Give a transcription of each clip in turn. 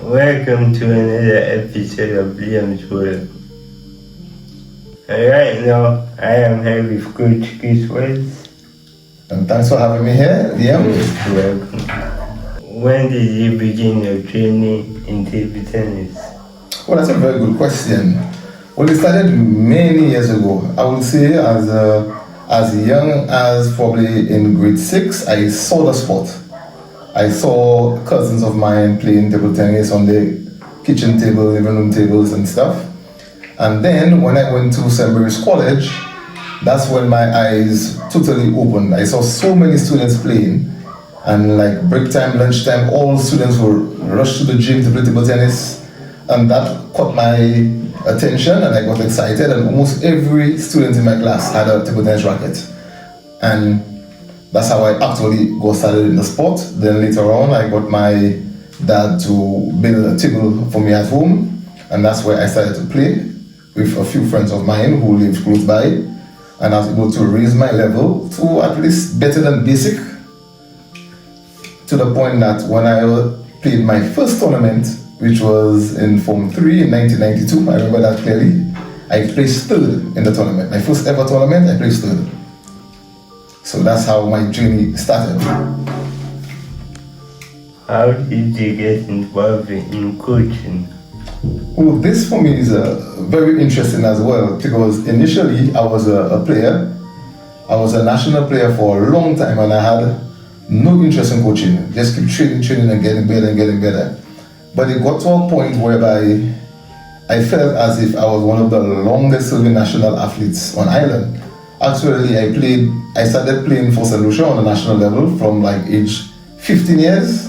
Welcome to another episode of Liam's World. Right now, I am here with Coach Chris Wells. And thanks for having me here, Liam. You're welcome. When did you begin your training in table tennis? Well, that's a very good question. Well, it started many years ago. I would say as young as probably in grade 6, I saw the sport. I saw cousins of mine playing table tennis on the kitchen table, living room tables and stuff. And then when I went to St. Mary's College, that's when my eyes totally opened. I saw so many students playing, and like break time, lunchtime, all students would rush to the gym to play table tennis, and that caught my attention, and I got excited. And almost every student in my class had a table tennis racket, and that's how I actually got started in the sport. Then later on, I got my dad to build a table for me at home, and that's where I started to play with a few friends of mine who lived close by, and I was able to raise my level to at least better than basic, to the point that when I played my first tournament, which was in Form 3 in 1992, I remember that clearly, I placed third in the tournament. My first ever tournament, I placed third. So that's how my journey started. How did you get involved in coaching? Well, this for me is very interesting as well, because initially I was a player. I was a national player for a long time, and I had no interest in coaching. Just keep training and getting better and getting better. But it got to a point whereby I felt as if I was one of the longest serving national athletes on Ireland. Actually, I started playing for St. Lucia on a national level from like age 15 years.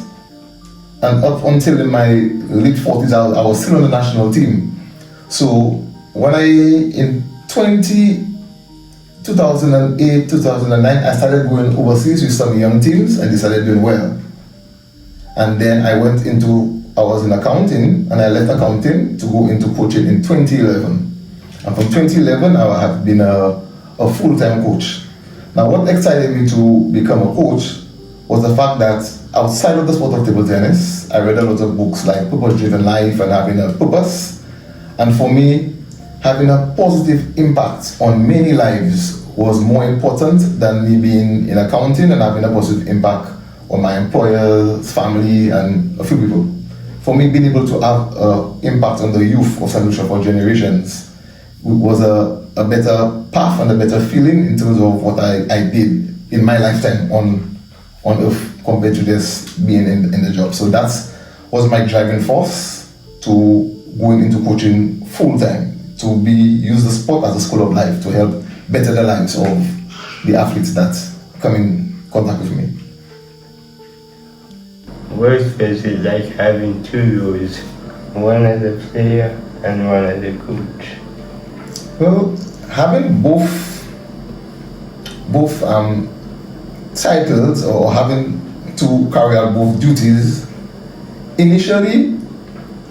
And up until in my late 40s, I was still on the national team. So when in 2008, 2009, I started going overseas with some young teams, and they started doing well. And then I was in accounting, and I left accounting to go into coaching in 2011. And from 2011, I have been a full-time coach. Now, what excited me to become a coach was the fact that outside of the sport of table tennis, I read a lot of books like Purpose-Driven Life and Having a Purpose. And for me, having a positive impact on many lives was more important than me being in accounting and having a positive impact on my employers, family, and a few people. For me, being able to have an impact on the youth of St. Lucia for generations was a better path and a better feeling in terms of what I did in my lifetime on earth compared to just being in the job. So that was my driving force to going into coaching full time, to use the sport as a school of life to help better the lives of the athletes that come in contact with me. What is it like having two roles, one as a player and one as a coach? Well, having both titles, or having to carry out both duties, initially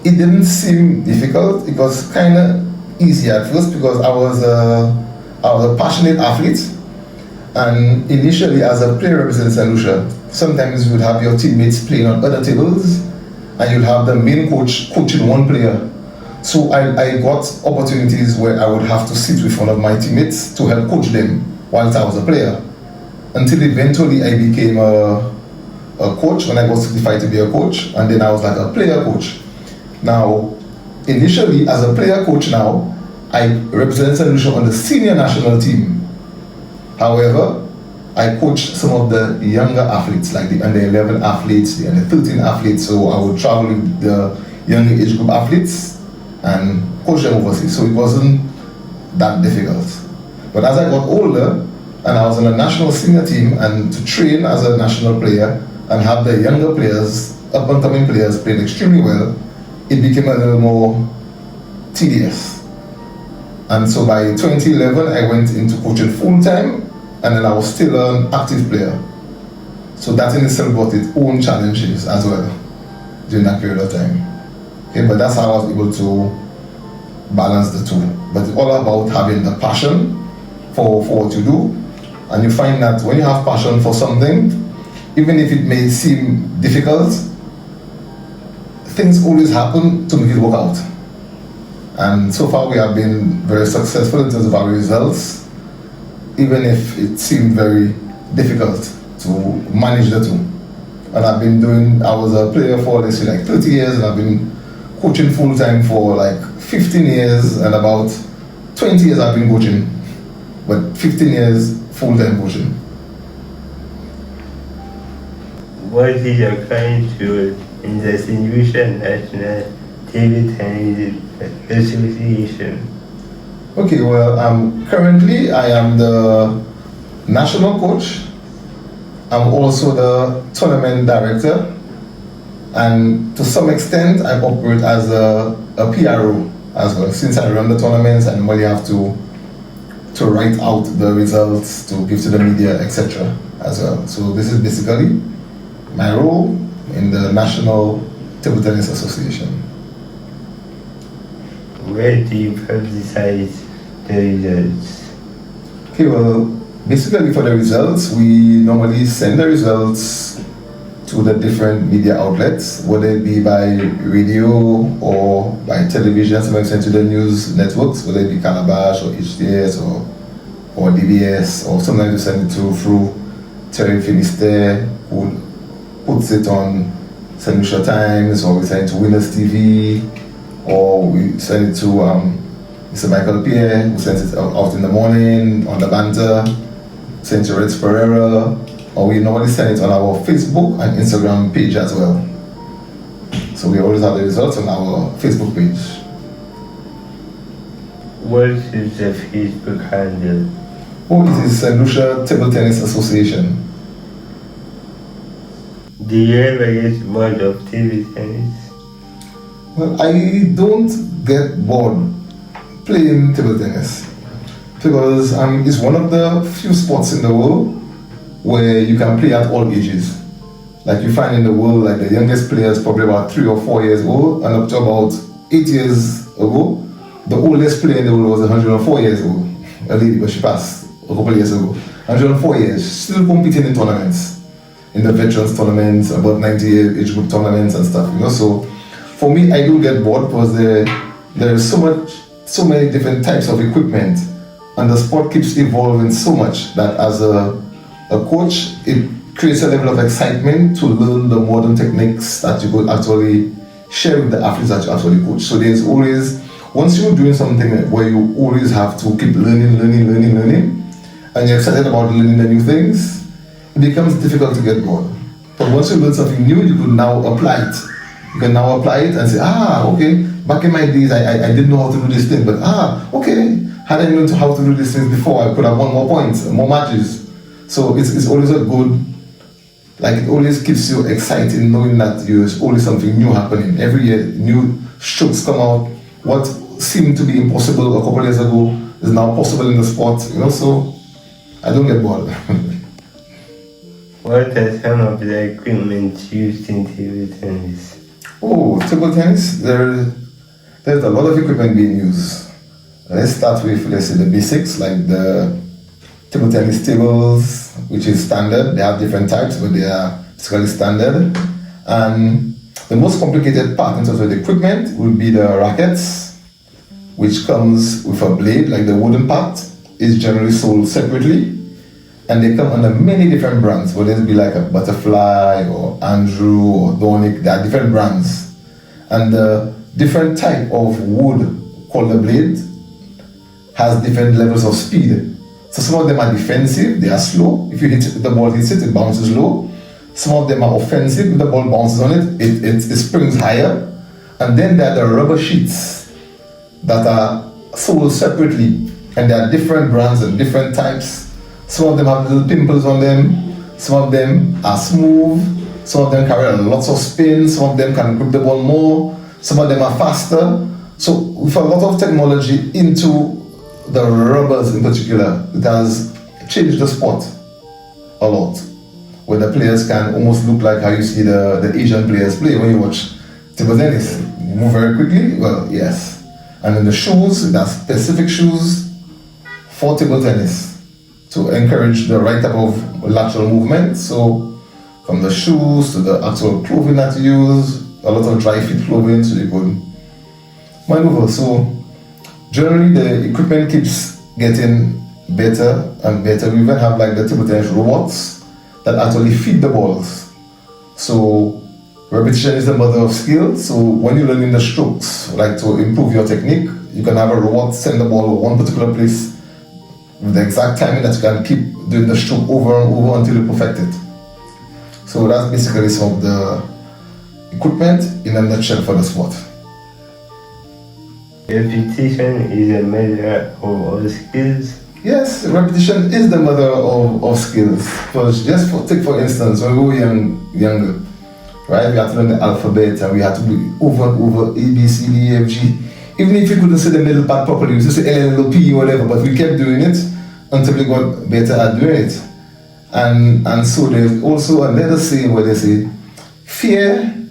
it didn't seem difficult. It was kind of easy at first because I was a passionate athlete, and initially as a player representing St. Lucia, sometimes you would have your teammates playing on other tables, and you'd have the main coach coaching one player. So I got opportunities where I would have to sit with one of my teammates to help coach them whilst I was a player, until eventually I became a coach when I got certified to be a coach, and then I was like a player coach. Now, initially as a player coach now, I represented St. Lucia on the senior national team. However, I coached some of the younger athletes, like the under 11 athletes, the under 13 athletes, so I would travel with the younger age group athletes and coach them overseas, so it wasn't that difficult. But as I got older, and I was on a national senior team, and to train as a national player and have the younger players, up-and-coming players playing extremely well, it became a little more tedious. And so by 2011, I went into coaching full-time, and then I was still an active player. So that in itself brought its own challenges as well during that period of time. Okay, but that's how I was able to balance the two. But it's all about having the passion for what you do. And you find that when you have passion for something, even if it may seem difficult, things always happen to make it work out. And so far we have been very successful in terms of our results, even if it seemed very difficult to manage the two. And I was a player for let's say like 30 years, and I've been coaching full time for like 15 years, and about 20 years I've been coaching, but 15 years full time coaching. What is your current role in the St. Lucia National Table Tennis Association? Okay, well, currently I am the national coach. I'm also the tournament director, and to some extent I operate as a PRO as well, since I run the tournaments and normally have to write out the results to give to the media, etc. as well. So this is basically my role in the National Table Tennis Association. Where do you publicize the results? Okay, well, basically for the results, we normally send the results to the different media outlets, whether it be by radio or by television. Sometimes send to the news networks, whether it be Calabash or HTS or DBS, or sometimes we send it through Terry Finisterre, who puts it on St. Lucia Times, or we send it to Winners TV, or we send it to Mr. Michael Pierre, who sends it out in the morning on the banter, send it to Reds Pereira, or we normally send it on our Facebook and Instagram page as well. So we always have the results on our Facebook page. What is the Facebook handle? Oh, it is St. Lucia Table Tennis Association. Do you ever get bored of table tennis? Well, I don't get bored playing table tennis because it's one of the few sports in the world where you can play at all ages. Like you find in the world, like the youngest player is probably about 3 or 4 years old, and up to about 8 years ago, the oldest player in the world was 104 years old. A lady, but she passed a couple of years ago. 104 years, still competing in tournaments, in the veterans tournaments, about 90 age group tournaments and stuff. So for me, I do get bored because there is so many different types of equipment, and the sport keeps evolving so much that as a coach, it creates a level of excitement to learn the modern techniques that you could actually share with the athletes that you actually coach. So there's always, once you're doing something where you always have to keep learning, and you're excited about learning the new things, it becomes difficult to get bored. But once you learn something new, you can now apply it. You can now apply it and say, okay, back in my days, I didn't know how to do this thing, but okay, had I known how to do these things before, I could have won more points, more matches. So it's always a good, like it always keeps you excited knowing that there's always something new happening. Every year, new strokes come out. What seemed to be impossible a couple of years ago is now possible in the sport, so I don't get bored. What are some of the equipment used in table tennis? Oh, table tennis, there's a lot of equipment being used. Let's start with, let's say, the basics, like the table tennis tables, which is standard. They have different types, but they are basically standard. And the most complicated part in terms of the equipment would be the rackets, which comes with a blade, like the wooden part, is generally sold separately. And they come under many different brands, whether it be like a Butterfly or Andrew or Dornick. There are different brands. And the different type of wood called the blade has different levels of speed. So some of them are defensive, they are slow. If you hit the ball, hits it bounces low. Some of them are offensive, if the ball bounces on it springs higher. And then there are the rubber sheets that are sold separately. And there are different brands and different types. Some of them have little pimples on them. Some of them are smooth. Some of them carry lots of spin. Some of them can grip the ball more. Some of them are faster. So with a lot of technology into the rubbers in particular, it has changed the sport a lot, where the players can almost look like how you see the Asian players play when you watch table tennis. You move very quickly, well, yes. And then the shoes, there are specific shoes for table tennis to encourage the right type of lateral movement. So from the shoes to the actual clothing that you use, a lot of dry feed flowing, so they could maneuver. So generally the equipment keeps getting better and better. We even have like the table tennis robots that actually feed the balls. So repetition is the mother of skill. So when you're learning the strokes, like to improve your technique, you can have a robot send the ball to one particular place with the exact timing that you can keep doing the stroke over and over until you perfect it. So that's basically some of the equipment in a nutshell for the sport. Repetition is a measure of all skills. Yes, repetition is the mother of skills. Take for instance, when we were younger, right? We had to learn the alphabet and we had to be over and over A, B, C, D, E, F, G. Even if we couldn't say the middle part properly, we used to say L, L, O, P, whatever, but we kept doing it until we got better at doing it. And so there's also another saying where they say, fear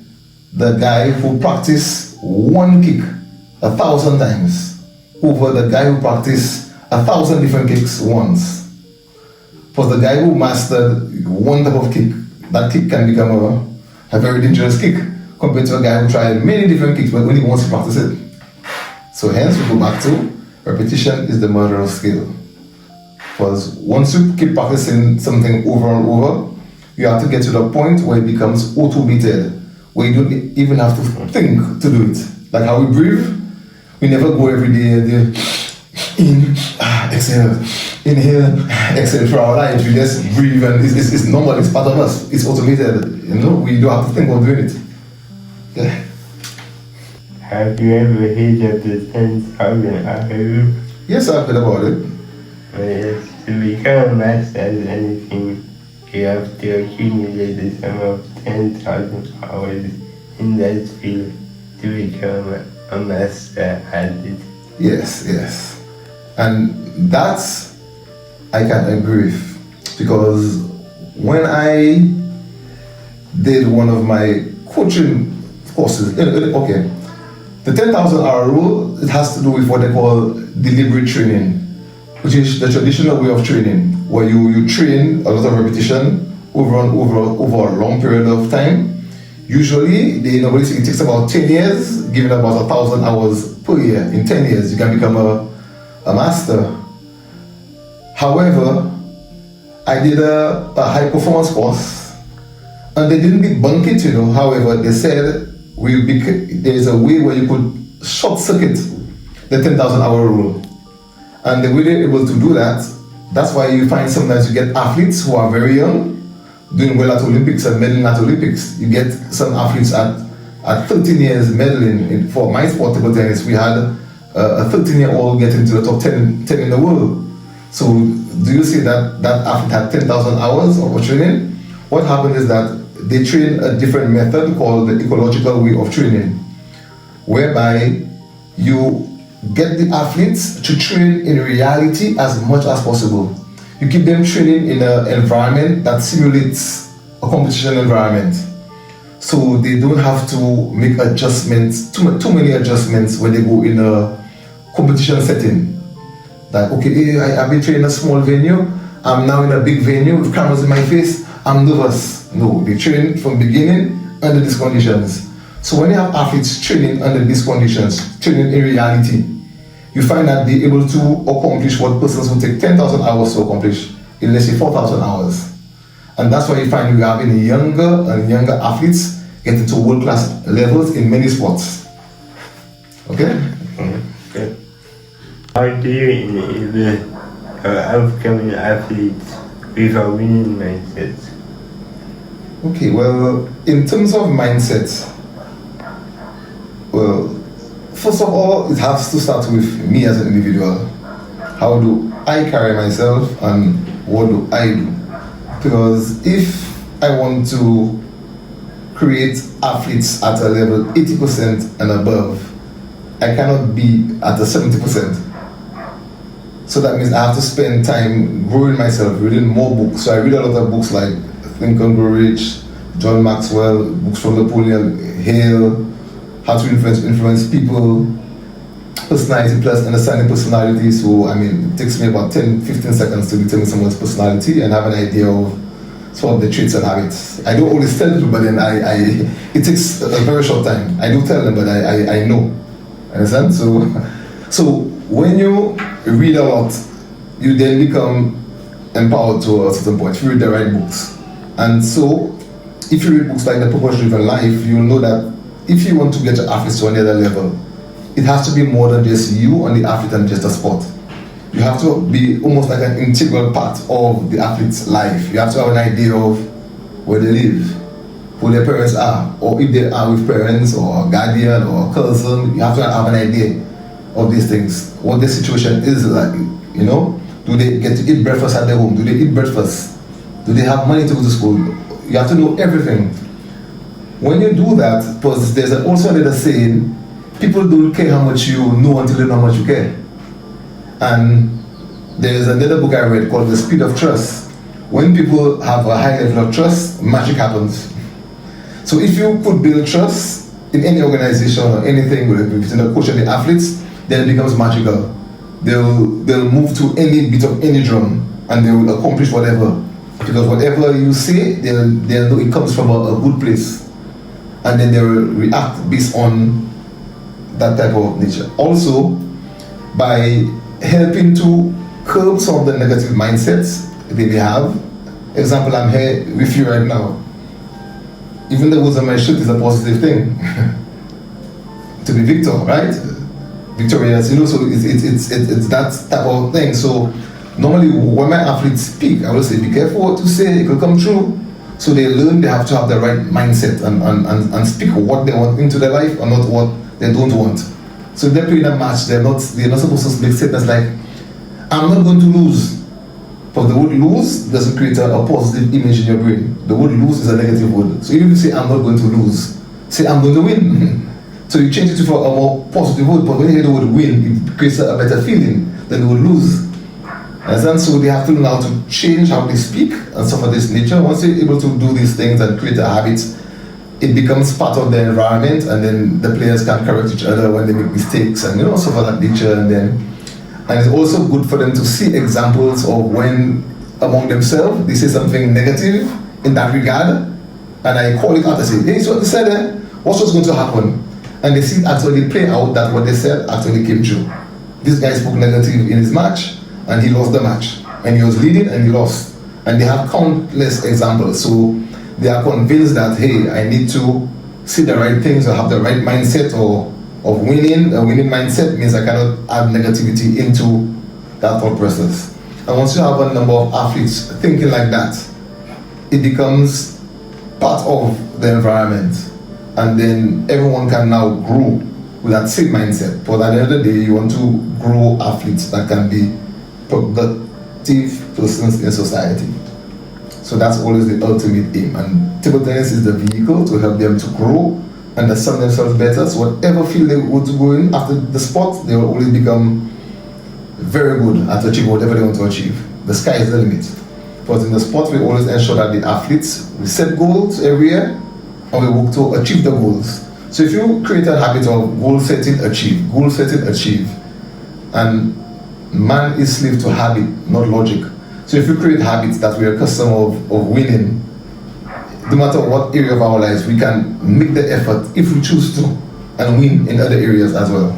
the guy who practiced one kick 1,000 times over the guy who practiced 1,000 different kicks once. For the guy who mastered one type of kick, that kick can become a very dangerous kick compared to a guy who tried many different kicks but only wants to practice it. So hence we go back to repetition is the mother of skill. Because once you keep practicing something over and over, you have to get to the point where it becomes automated, where you don't even have to think to do it. Like how we breathe, we never go every day in, exhale, inhale, exhale for our lives. We just breathe and it's normal, it's part of us, it's automated. You know, we don't have to think of doing it. Yeah. Have you ever heard of the 10,000 hour rule? Yes, I've heard about it. Yes, to become a master at anything, you have to accumulate the sum of 10,000 hours in that field to become a master at it. Yes. And that's, I can agree with, because when I did one of my coaching courses, okay, the 10,000 hour rule, it has to do with what they call deliberate training, which is the traditional way of training, where you train a lot of repetition over a long period of time. Usually, they normally say it takes about 10 years, giving about 1,000 hours per year. In 10 years, you can become a master. However, I did a high performance course, and they didn't debunk it, you know. However, they said there is a way where you could short circuit the 10,000 hour rule. And the way they're able to do that, that's why you find sometimes you get athletes who are very young, doing well at Olympics and medaling at Olympics. You get some athletes at 13 years medaling. For my sport, table tennis, we had a 13-year-old get into the top 10 in the world. So do you see that athlete had 10,000 hours of training? What happened is that they train a different method called the ecological way of training, whereby you get the athletes to train in reality as much as possible. You keep them training in an environment that simulates a competition environment. So they don't have to make adjustments, too many adjustments when they go in a competition setting. Like, okay, I've been training in a small venue, I'm now in a big venue with cameras in my face, I'm nervous. No, they train from beginning under these conditions. So when you have athletes training under these conditions, training in reality, you find that they're able to accomplish what persons would take 10,000 hours to accomplish in, let's say, 4,000 hours. And that's why you find you're having younger and younger athletes getting to world-class levels in many sports. Okay? Okay. How do you enable upcoming athletes with a winning mindset? Okay, well, in terms of mindset, well, first of all, it has to start with me as an individual. How do I carry myself and what do I do? Because if I want to create athletes at a level 80% and above, I cannot be at a 70%. So that means I have to spend time growing myself, reading more books. So I read a lot of books like Think and Grow Rich, John Maxwell, books from Napoleon Hill, How to Influence People, Personality Plus Understanding Personality. So, I mean, it takes me about 10-15 seconds to determine someone's personality and have an idea of some of the traits and habits. I don't always tell people, but then it takes a very short time. I do tell them, but I know. Understand? So when you read a lot, you then become empowered to a certain point. If you read the right books. And so, if you read books like The Purpose-Driven Life, you'll know that if you want to get your athletes to another level, it has to be more than just you and the athlete and just a sport. You have to be almost like an integral part of the athlete's life. You have to have an idea of where they live, who their parents are, or if they are with parents or a guardian or a cousin. You have to have an idea of these things, what their situation is like, you know. Do they get to eat breakfast at their home? Do they eat breakfast? Do they have money to go to school? You have to know everything. When you do that, because there's also another saying, people don't care how much you know until they know how much you care. And there's another book I read called The Speed of Trust. When people have a high level of trust, magic happens. So if you could build trust in any organization or anything between the coach and the athletes, then it becomes magical. They'll move to any beat of any drum and they will accomplish whatever. Because whatever you say, they'll know it comes from a good place. And then they will react based on that type of nature. Also, by helping to curb some of the negative mindsets they may have. Example, I'm here with you right now. Even the words on my shirt is a positive thing. To be Victor, right? Victorious, you know, so it's that type of thing. So normally when my athletes speak, I will say, be careful what you say, it will come true. So they learn they have to have the right mindset and speak what they want into their life and not what they don't want. So if they're playing a match, they're not supposed to make statements like, I'm not going to lose. But the word lose doesn't create a positive image in your brain. The word lose is a negative word. So even if you say, I'm not going to lose, say, I'm going to win. So you change it for a more positive word, but when you hear the word win, it creates a better feeling than the word lose. And so they have to learn how to change how they speak and some of this nature. Once you're able to do these things and create a habit, it becomes part of the environment, and then the players can correct each other when they make mistakes and stuff of that nature. And it's also good for them to see examples of when among themselves they say something negative in that regard, and I call it out and say, hey, so what they said there, what's going to happen? And they see it actually play out that what they said actually came true. This guy spoke negative in his match and he lost the match, and he was leading and he lost, and they have countless examples. So they are convinced that, hey, I need to see the right things or have the right mindset of winning. A winning mindset means I cannot add negativity into that thought process. And once you have a number of athletes thinking like that, it becomes part of the environment. And then everyone can now grow with that same mindset. But at the end of the day, you want to grow athletes that can be productive persons in society. So that's always the ultimate aim. And table tennis is the vehicle to help them to grow, understand themselves better. So whatever field they want to go in after the sport, they will always become very good at achieving whatever they want to achieve. The sky is the limit. But in the sport, we always ensure that the athletes, we set goals every year, and we work to achieve the goals. So if you create a habit of goal setting, achieve, and man is slave to habit, not logic. So if you create habits that we are accustomed of winning, no matter what area of our lives, we can make the effort if we choose to and win in other areas as well.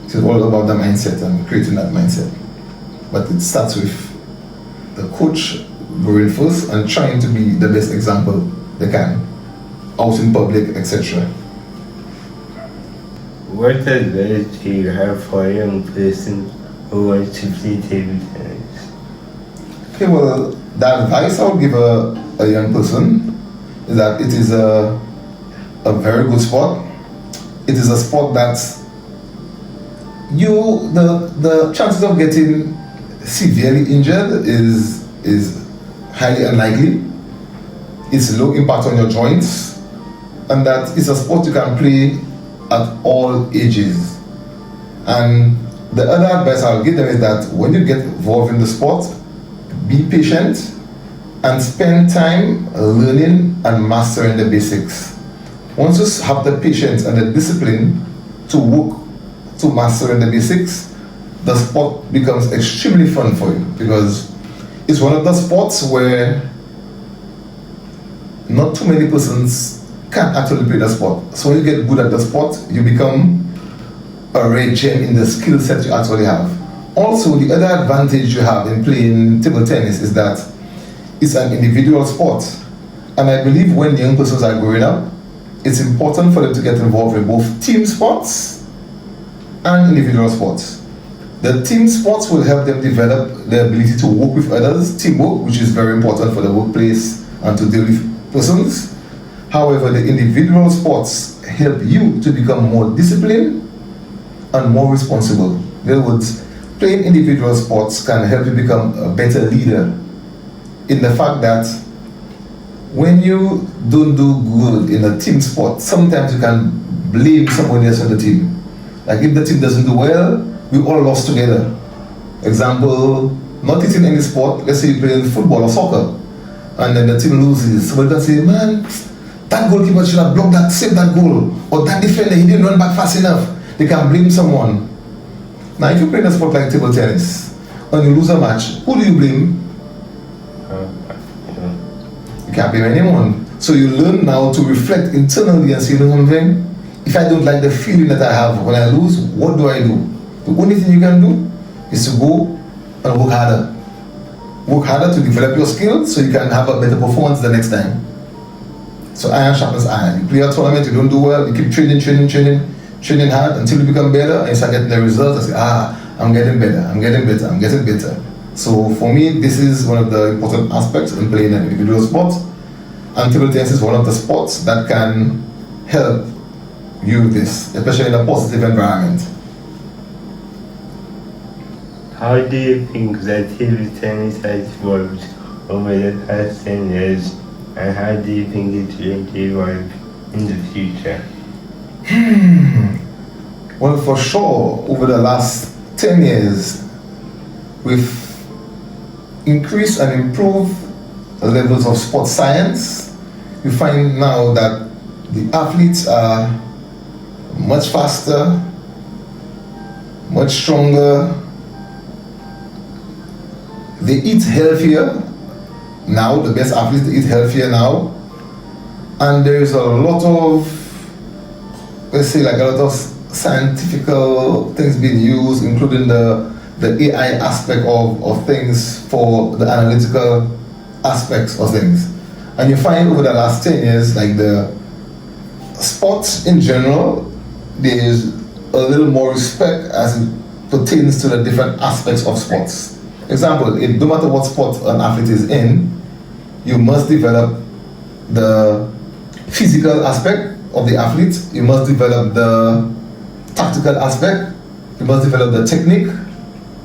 It's all about the mindset and creating that mindset. But it starts with the coach going first and trying to be the best example they can, out in public, etc. What advice do you have for a young person who wants to play table tennis? Okay, well, the advice I would give a young person is that it is a very good sport. It is a sport that the chances of getting severely injured is highly unlikely. It's low impact on your joints, and that it's a sport you can play at all ages. And the other advice I'll give them is that when you get involved in the sport, be patient and spend time learning and mastering the basics. Once you have the patience and the discipline to work to mastering the basics, the sport becomes extremely fun for you, because it's one of the sports where not too many persons can actually play the sport. So when you get good at the sport, you become a rare gem in the skill set you actually have. Also, the other advantage you have in playing table tennis is that it's an individual sport. And I believe when young persons are growing up, it's important for them to get involved in both team sports and individual sports. The team sports will help them develop the ability to work with others, teamwork, which is very important for the workplace and to deal with persons. However, the individual sports help you to become more disciplined and more responsible. In other words, playing individual sports can help you become a better leader in the fact that when you don't do good in a team sport, sometimes you can blame somebody else on the team. Like if the team doesn't do well, we all lost together. Example, not in any sport, let's say you play football or soccer, and then the team loses. Somebody can say, man, that goalkeeper should have blocked that, saved that goal, or that defender, he didn't run back fast enough. They can blame someone. Now, if you play in a sport like table tennis and you lose a match, who do you blame? You can't blame anyone. So you learn now to reflect internally and say, you know something? If I don't like the feeling that I have when I lose, what do I do? The only thing you can do is to go and work harder. Work harder to develop your skills so you can have a better performance the next time. So iron sharpens iron. You play a tournament, you don't do well, you keep training hard until you become better and you start getting the results and say, I'm getting better. So for me, this is one of the important aspects in playing an individual sport. And table tennis is one of the sports that can help you with this, especially in a positive environment. How do you think that table tennis has evolved over the past 10 years, and how do you think it's going to evolve in the future? Well, for sure, over the last 10 years, we've increased and improved levels of sports science. You find now that the athletes are much faster, much stronger. They eat healthier now, the best athletes eat healthier now. And there is a lot of, let's say, like a lot of scientific things being used, including the AI aspect of things for the analytical aspects of things. And you find over the last 10 years, like the sports in general, there's a little more respect as it pertains to the different aspects of sports. Example, no matter what sport an athlete is in, you must develop the physical aspect of the athlete, you must develop the tactical aspect, you must develop the technique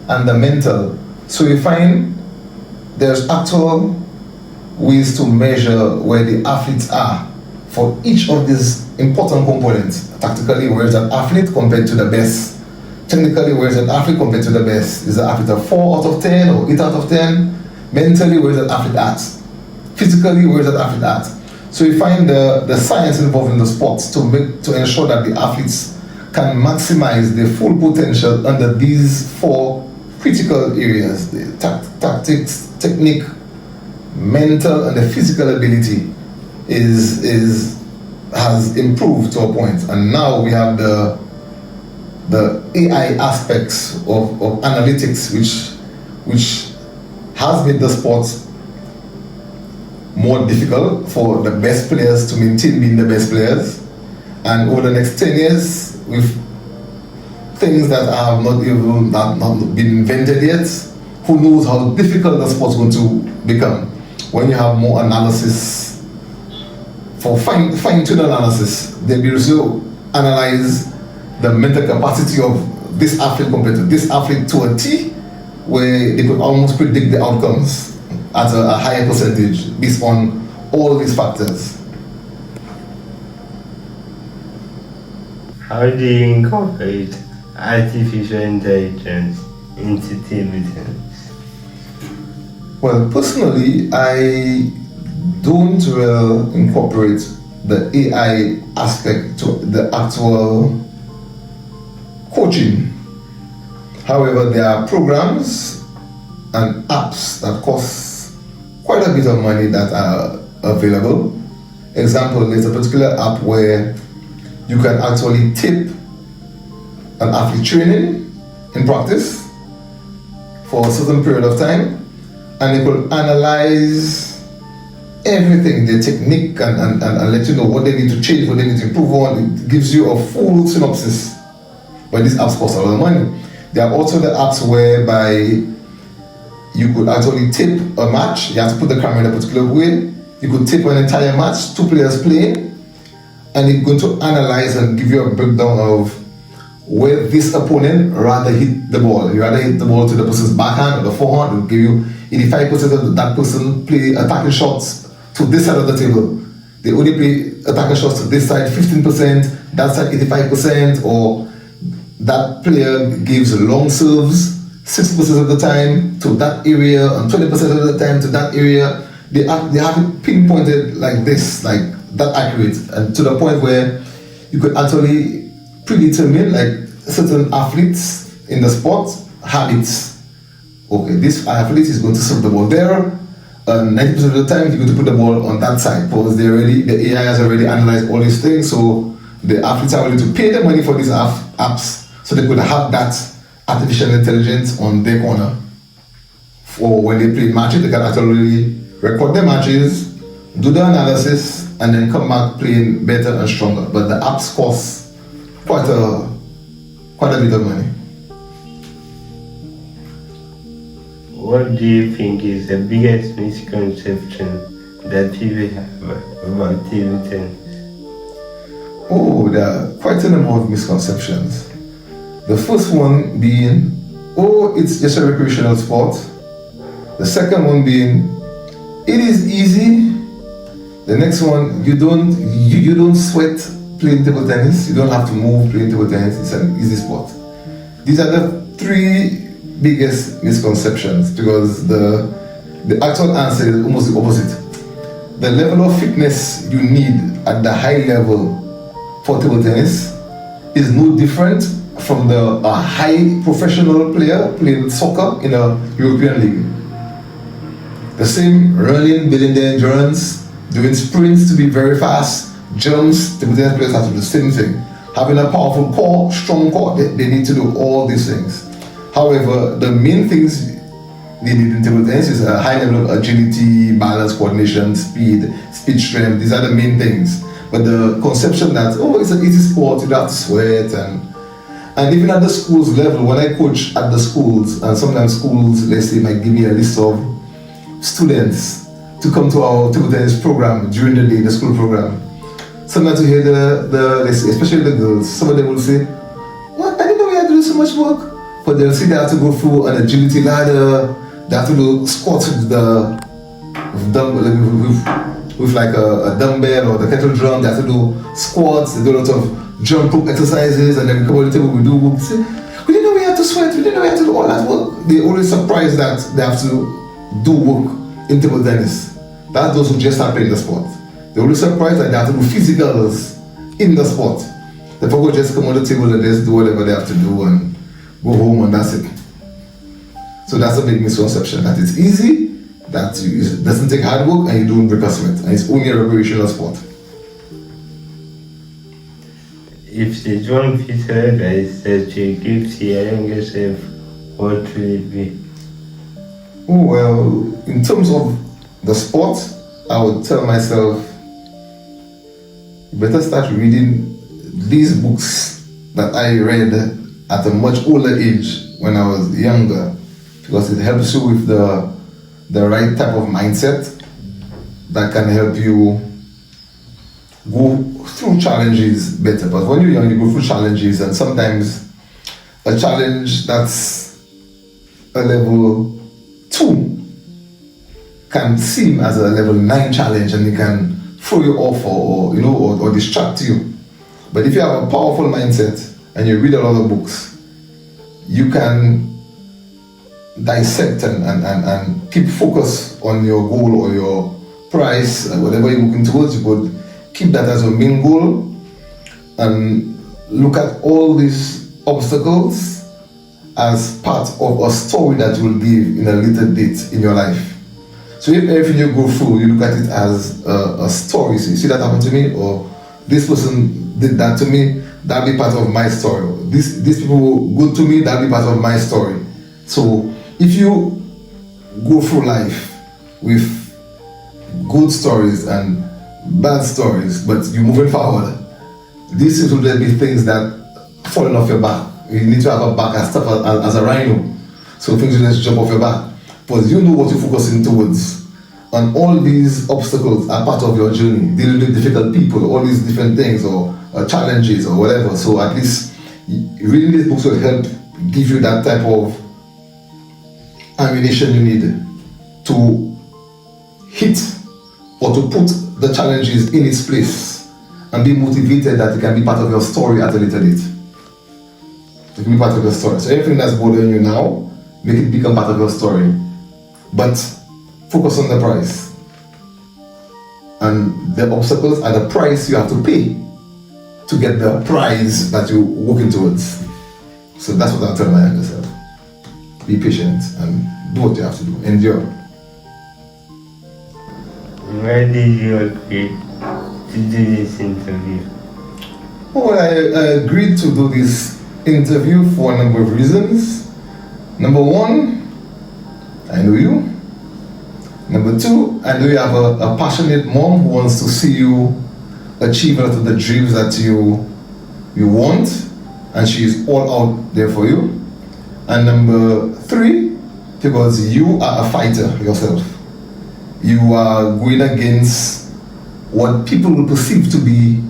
and the mental. So you find there's actual ways to measure where the athletes are for each of these important components. Tactically, where is an athlete compared to the best? Technically, where is an athlete compared to the best? Is the athlete a 4 out of 10 or 8 out of 10? Mentally, where is an athlete at? Physically, where is an athlete at? So you find the science involved in the sports to ensure that the athletes can maximize their full potential under these 4 critical areas: the tactics, technique, mental, and the physical ability has improved to a point. And now we have the AI aspects of analytics, which has made the sport more difficult for the best players to maintain being the best players. And over the next 10 years, with things that have not been invented yet, who knows how difficult the sport's going to become. When you have more analysis, for fine-tuned analysis, they'll be able to analyze the mental capacity of this athlete compared to this athlete to a T, where they could almost predict the outcomes at a higher percentage based on all these factors. How do you incorporate artificial intelligence into table tennis? Well, personally, I don't incorporate the AI aspect to the actual coaching. However, there are programs and apps that cost quite a bit of money that are available Example, there's a particular app where you can actually tip an athlete training in practice for a certain period of time, and it will analyze everything, their technique, and let you know what they need to change, what they need to improve on. It gives you a full synopsis. But these apps cost a lot of money. There are also the apps whereby you could actually tip a match. You have to put the camera in a particular way. You could tip an entire match, 2 players playing, and it's going to analyze and give you a breakdown of where this opponent rather hit the ball. You rather hit the ball to the person's backhand or the forehand. It will give you 85% of that person play attacking shots to this side of the table. They only play attacking shots to this side 15%, that side 85%, or that player gives long serves 60% of the time to that area and 20% of the time to that area. They have it pinpointed like this, like that accurate, and to the point where you could actually predetermine like certain athletes in the sport habits. Okay, this athlete is going to serve the ball there, and 90% of the time you're going to put the ball on that side because the AI has already analyzed all these things, so the athletes are willing to pay the money for these apps so they could have that artificial intelligence on their corner. For when they play matches, they can actually record their matches, do the analysis, and then come back playing better and stronger. But the apps cost quite a bit of money. What do you think is the biggest misconception that people have about table tennis? Oh, there are quite a number of misconceptions. The first one being, oh, it's just a recreational sport. The second one being, it is easy. The next one, you don't sweat playing table tennis. You don't have to move playing table tennis. It's an easy sport. These are the 3 biggest misconceptions because the actual answer is almost the opposite. The level of fitness you need at the high level for table tennis is no different from a high professional player playing soccer in a European league. The same running, building the endurance, doing sprints to be very fast, jumps, table tennis players have to do the same thing. Having a powerful core, strong core, they need to do all these things. However, the main things they need in table tennis is a high level of agility, balance, coordination, speed strength. These are the main things. But the conception that, oh, it's an easy sport, you don't have to sweat, and even at the schools level, when I coach at the schools, and sometimes schools, let's say, might give me a list of students to come to our table tennis program during the day, the school program. Sometimes you hear let's say, especially the girls, some of them will say, what, I didn't know we had to do so much work. But they'll see they have to go through an agility ladder, they have to do squats with like a dumbbell or the kettle drum, they have to do squats, they do a lot of jump rope exercises, and then we come on the table, we do work. Say, we didn't know we had to sweat, we didn't know we had to do all that work. They're always surprised that they have to do work in table tennis. That's those who just start playing the sport. They're always surprised that they have to do physicals in the sport. The people just come on the table and just do whatever they have to do and go home and that's it. So that's a big misconception, that it's easy, that it doesn't take hard work and you don't break a sweat, and it's only a recreational sport. If there's one piece of advice that you give to your younger self, what will it be? Oh, well, in terms of the sport, I would tell myself, you better start reading these books that I read at a much older age when I was younger, because it helps you with the right type of mindset that can help you go through challenges better. But when you're young, you go through challenges, and sometimes a challenge that's a level 2 can seem as a level 9 challenge, and it can throw you off or distract you. But if you have a powerful mindset and you read a lot of books, you can dissect and keep focus on your goal or your prize, whatever you're looking towards. You could keep that as your main goal and look at all these obstacles as part of a story that you will give in a later date in your life. So if everything you go through, you look at it as a story. So you see that happened to me, or this person did that to me, that'll be part of my story. These people were good to me, that'll be part of my story. So if you go through life with good stories and bad stories, but you're moving forward, these will be things that falling off your back. You need to have a back as tough as a rhino. So things will just jump off your back. Because you know what you're focusing towards. And all these obstacles are part of your journey. Dealing with difficult people, all these different things, or challenges, or whatever. So at least reading these books will help give you that type of ammunition you need to hit or to put the challenges in its place and be motivated that it can be part of your story at a later date. It can be part of your story. So everything that's bothering you now, make it become part of your story. But focus on the price. And the obstacles are the price you have to pay to get the prize that you're working towards. So that's what I'll tell my younger self. Be patient and do what you have to do. Endure. Why did you agree to do this interview? Well, I agreed to do this interview for a number of reasons. Number one, I know you. Number two, I know you have a passionate mom who wants to see you achieve a lot of the dreams that you want, and she's all out there for you. And number three, because you are a fighter yourself. You are going against what people will perceive to be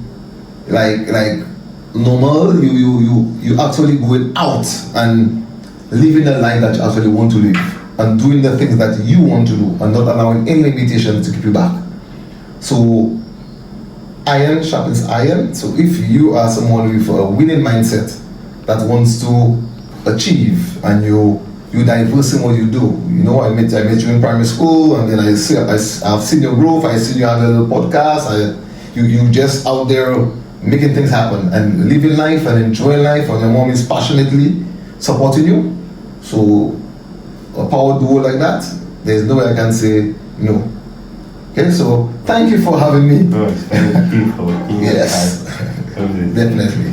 like normal. You actually going out and living a life that you actually want to live, and doing the things that you want to do, and not allowing any limitations to keep you back. So iron sharpens iron. So if you are someone with a winning mindset that wants to achieve, and you diverse in what you do. You know, I met you in primary school, and then I've seen your growth. I see you have a little podcast. You just out there making things happen and living life and enjoying life, and your mom is passionately supporting you. So a power duo like that, there's no way I can say no. Okay, so thank you for having me. Oh, thank you for being yes, definitely.